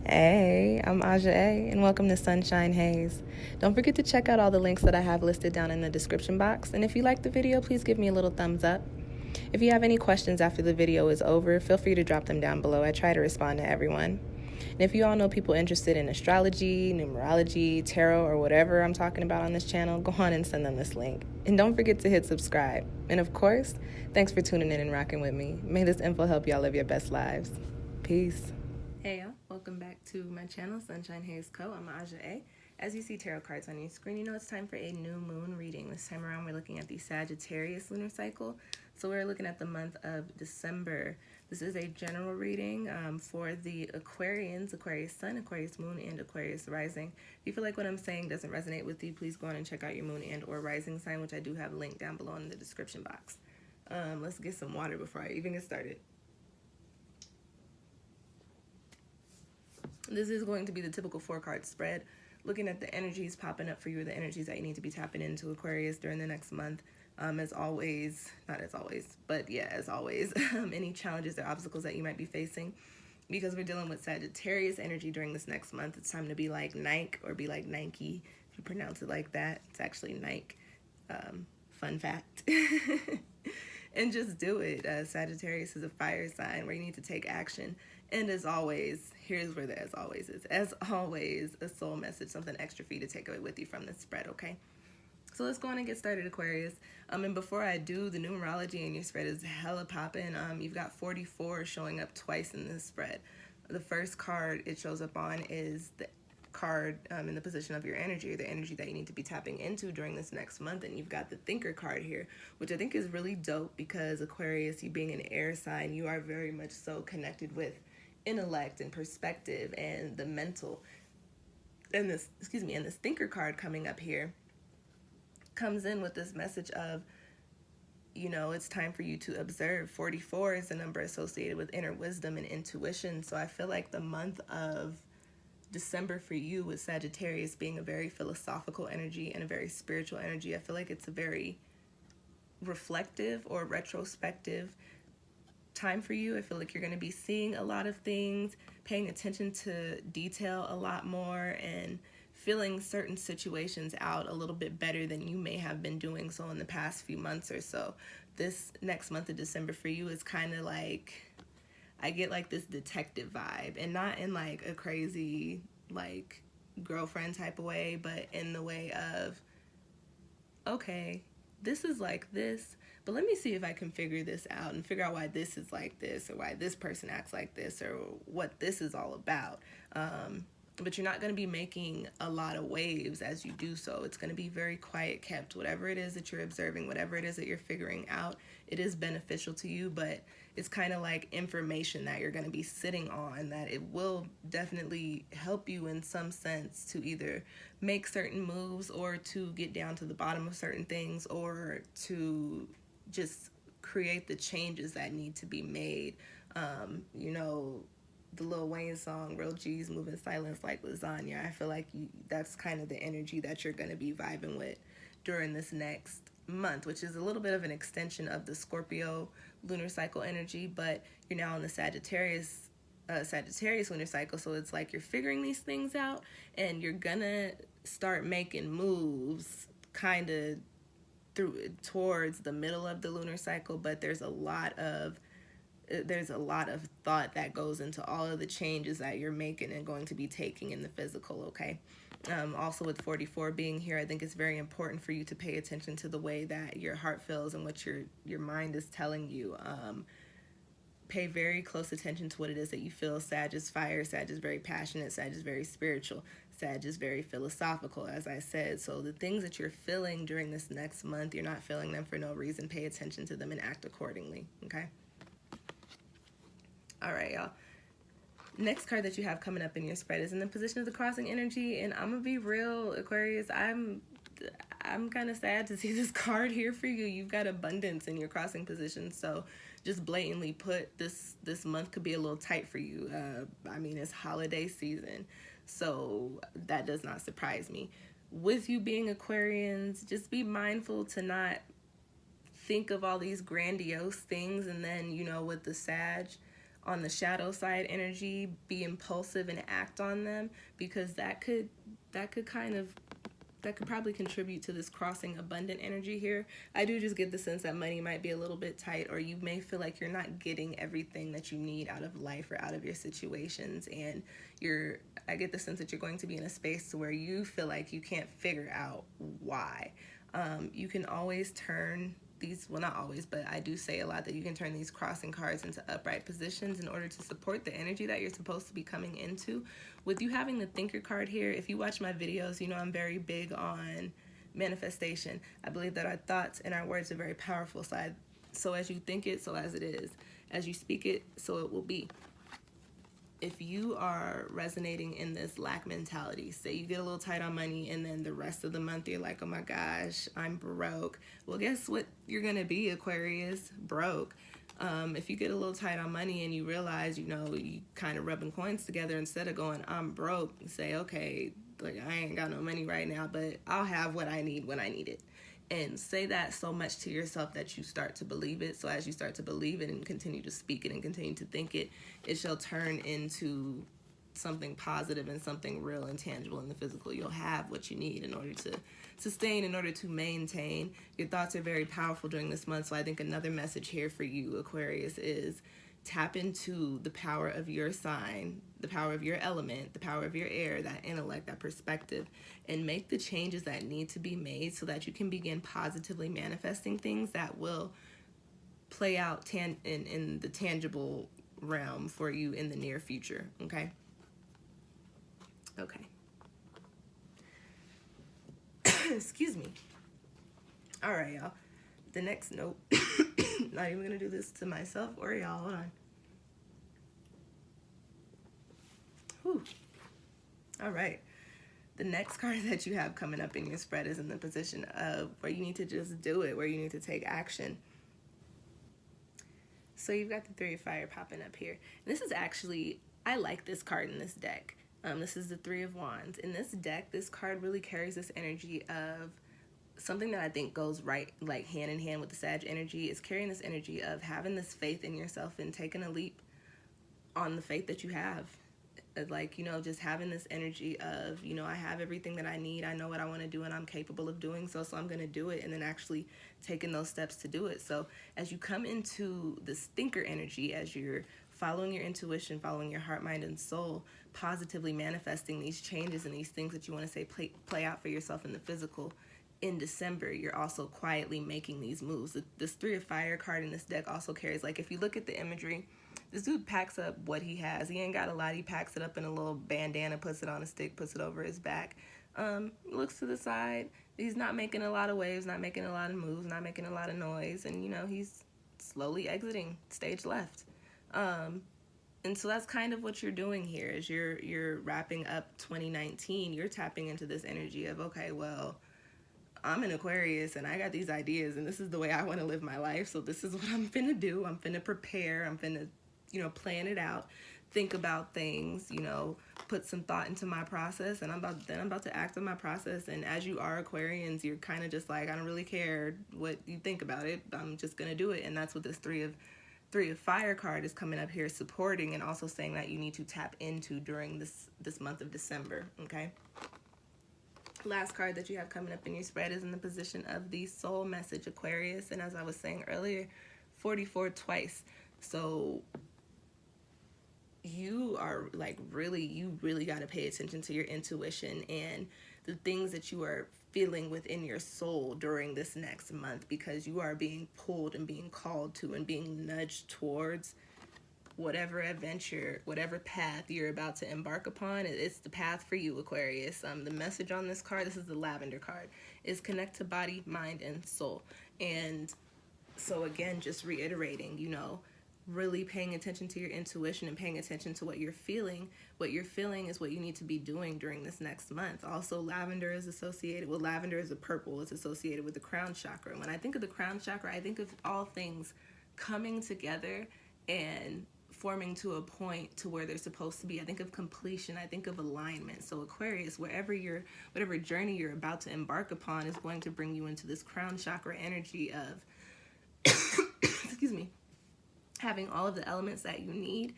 Hey, I'm Aja A, and welcome to Sunshine Haze. Don't forget to check out all the links that I have listed down in the description box, and if you like the video, please give me a little thumbs up. If you have any questions after the video is over, feel free to drop them down below. I try to respond to everyone. And if you all know people interested in astrology, numerology, tarot, or whatever I'm talking about on this channel, go on and send them this link. And don't forget to hit subscribe. And of course, thanks for tuning in and rocking with me. May this info help y'all live your best lives. Peace. Hey y'all, welcome back to my channel, SunshinehazeCo. I'm Aja A. As you see tarot cards on your screen, you know it's time for a new moon reading. This time around we're looking at the Sagittarius lunar cycle. So we're looking at the month of December. This is a general reading for the Aquarians, Aquarius Sun, Aquarius Moon, and Aquarius Rising. If you feel like what I'm saying doesn't resonate with you, please go on and check out your moon and or rising sign, which I do have linked down below in the description box. Let's get some water before I even get started. This is going to be the typical 4-card spread, looking at the energies popping up for you, the energies that you need to be tapping into Aquarius during the next month. As always, not as always, but yeah, as always, any challenges or obstacles that you might be facing, because we're dealing with Sagittarius energy during this next month. It's time to be like Nike, or be like Nike, if you pronounce it like that. It's actually Nike. Fun fact. And just do it. Sagittarius is a fire sign where you need to take action. And as always, here's where the as always is. As always, a soul message, something extra for you to take away with you from this spread, okay? So let's go on and get started, Aquarius. And before I do, the numerology in your spread is hella popping. You've got 44 showing up twice in this spread. The first card it shows up on is the card in the position of your energy, or the energy that you need to be tapping into during this next month. And you've got the thinker card here, which I think is really dope, because Aquarius, you being an air sign, you are very much so connected with intellect and perspective and the mental. And this thinker card coming up here comes in with this message of, you know, it's time for you to observe. 44 is a number associated with inner wisdom and intuition. So I feel like the month of December for you, with Sagittarius being a very philosophical energy and a very spiritual energy, I feel like it's a very reflective or retrospective time for you. I feel like you're going to be seeing a lot of things, paying attention to detail a lot more, and feeling certain situations out a little bit better than you may have been doing so in the past few months or so. This next month of December for you is kind of like, I get like this detective vibe, and not in like a crazy like girlfriend type of way, but in the way of, okay, this is like this, but let me see if I can figure this out and figure out why this is like this, or why this person acts like this, or what this is all about. But you're not going to be making a lot of waves as you do so. It's going to be very quiet kept. Whatever it is that you're observing, whatever it is that you're figuring out, it is beneficial to you, but it's kind of like information that you're going to be sitting on, that it will definitely help you in some sense to either make certain moves, or to get down to the bottom of certain things, or to just create the changes that need to be made. You know, the Lil Wayne song, Real G's Move in Silence Like Lasagna. I feel like that's kind of the energy that you're going to be vibing with during this next month, which is a little bit of an extension of the Scorpio lunar cycle energy, but you're now in the Sagittarius lunar cycle. So it's like you're figuring these things out, and you're gonna start making moves kind of towards the middle of the lunar cycle, but there's a lot of thought that goes into all of the changes that you're making and going to be taking in the physical, okay? Also with 44 being here, I think it's very important for you to pay attention to the way that your heart feels and what your mind is telling you. Pay very close attention to what it is that you feel. Sag is fire, Sag is very passionate, Sag is very spiritual, Sag is very philosophical, as I said. So the things that you're feeling during this next month, you're not feeling them for no reason. Pay attention to them and act accordingly, okay? All right, y'all. Next card that you have coming up in your spread is in the position of the crossing energy, and I'm gonna be real, Aquarius, I'm kind of sad to see this card here for you. You've got abundance in your crossing position, so just blatantly put, this month could be a little tight for you. I mean, it's holiday season, so that does not surprise me. With you being Aquarians, just be mindful to not think of all these grandiose things, and then, you know, with the Sag, on the shadow side energy, be impulsive and act on them, because that could probably contribute to this crossing abundant energy here. I do just get the sense that money might be a little bit tight, or you may feel like you're not getting everything that you need out of life or out of your situations, and I get the sense that you're going to be in a space where you feel like you can't figure out why. You can always turn these, well, not always, but I do say a lot that you can turn these crossing cards into upright positions in order to support the energy that you're supposed to be coming into. With you having the thinker card here, if you watch my videos, you know I'm very big on manifestation. I believe that our thoughts and our words are very powerful. So as you think it, so as it is. As you speak it, so it will be. If you are resonating in this lack mentality, say you get a little tight on money and then the rest of the month you're like, oh my gosh, I'm broke. Well, guess what you're going to be, Aquarius? Broke. If you get a little tight on money and you realize, you know, you kind of rubbing coins together, instead of going, I'm broke, say, okay, like I ain't got no money right now, but I'll have what I need when I need it. And say that so much to yourself that you start to believe it. So as you start to believe it and continue to speak it and continue to think it, it shall turn into something positive and something real and tangible in the physical. You'll have what you need in order to sustain, in order to maintain. Your thoughts are very powerful during this month. So I think another message here for you, Aquarius, is tap into the power of your sign, the power of your element, the power of your air, that intellect, that perspective, and make the changes that need to be made so that you can begin positively manifesting things that will play out in the tangible realm for you in the near future. Okay? Okay. Excuse me. All right, y'all. The next note. Not even gonna do this to myself or y'all. Hold on. Whew. All right. The next card that you have coming up in your spread is in the position of where you need to just do it, where you need to take action. So you've got the Three of Fire popping up here. And this is actually, I like this card in this deck. This is the Three of Wands. In this deck, this card really carries this energy of something that I think goes right, like hand in hand with the Sag energy, is carrying this energy of having this faith in yourself and taking a leap on the faith that you have. Like, you know, just having this energy of, you know, I have everything that I need. I know what I want to do and I'm capable of doing so I'm going to do it, and then actually taking those steps to do it. So as you come into this thinker energy, as you're following your intuition, following your heart, mind, and soul, positively manifesting these changes and these things that you want to say play out for yourself in the physical, in December, you're also quietly making these moves. This Three of Fire card in this deck also carries, like, if you look at the imagery, this dude packs up what he has. He ain't got a lot. He packs it up in a little bandana, puts it on a stick, puts it over his back, looks to the side. He's not making a lot of waves, not making a lot of moves, not making a lot of noise, and, you know, he's slowly exiting stage left. And so that's kind of what you're doing here, is you're wrapping up 2019. You're tapping into this energy of, okay, well, I'm an Aquarius and I got these ideas and this is the way I want to live my life. So this is what I'm finna do. I'm finna prepare. I'm finna, you know, plan it out, think about things, you know, put some thought into my process, and I'm about to act on my process. And as you are Aquarians, you're kind of just like, I don't really care what you think about it. I'm just gonna do it. And that's what this Three of Fire card is coming up here supporting, and also saying that you need to tap into during this month of December. Okay. Last card that you have coming up in your spread is in the position of the soul message, Aquarius. And as I was saying earlier, 44 twice. So you are like you really got to pay attention to your intuition and the things that you are feeling within your soul during this next month, because you are being pulled and being called to and being nudged towards whatever adventure, whatever path you're about to embark upon. It's the path for you, Aquarius. The message on this card, this is the lavender card, is connect to body, mind, and soul. And so again, just reiterating, you know, really paying attention to your intuition and paying attention to what you're feeling. What you're feeling is what you need to be doing during this next month. Also, lavender is associated, well, lavender is a purple. It's associated with the crown chakra. When I think of the crown chakra, I think of all things coming together and forming to a point to where they're supposed to be. I think of completion. I think of alignment. So Aquarius, whatever journey you're about to embark upon is going to bring you into this crown chakra energy of, excuse me, having all of the elements that you need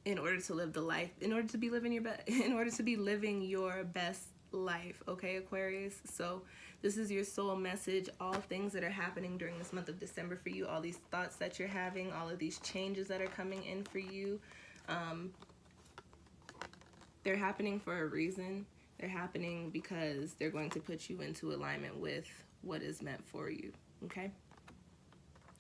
in order to live the life, in order to be living your best life. Okay, Aquarius? So this is your soul message. All things that are happening during this month of December for you, all these thoughts that you're having, all of these changes that are coming in for you, they're happening for a reason. They're happening because they're going to put you into alignment with what is meant for you. Okay?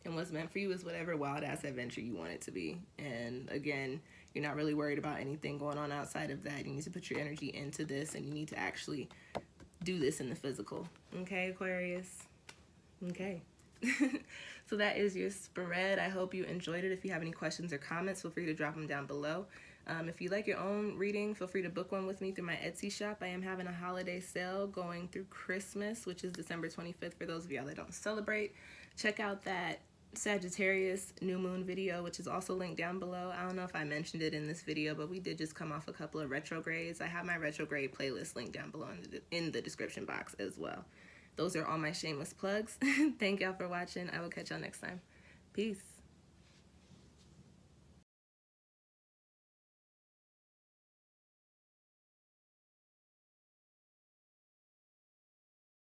And what's meant for you is whatever wild-ass adventure you want it to be. And again, you're not really worried about anything going on outside of that. You need to put your energy into this, and you need to actually do this in the physical. Okay, Aquarius? Okay. So that is your spread. I hope you enjoyed it. If you have any questions or comments, feel free to drop them down below. If you like your own reading, feel free to book one with me through my Etsy shop. I am having a holiday sale going through Christmas, which is December 25th for those of y'all that don't celebrate. Check out that Sagittarius new moon video, which is also linked down below. I don't know if I mentioned it in this video, but we did just come off a couple of retrogrades. I have my retrograde playlist linked down below in the description box as well. Those are all my shameless plugs. Thank y'all for watching. I will catch y'all next time. Peace.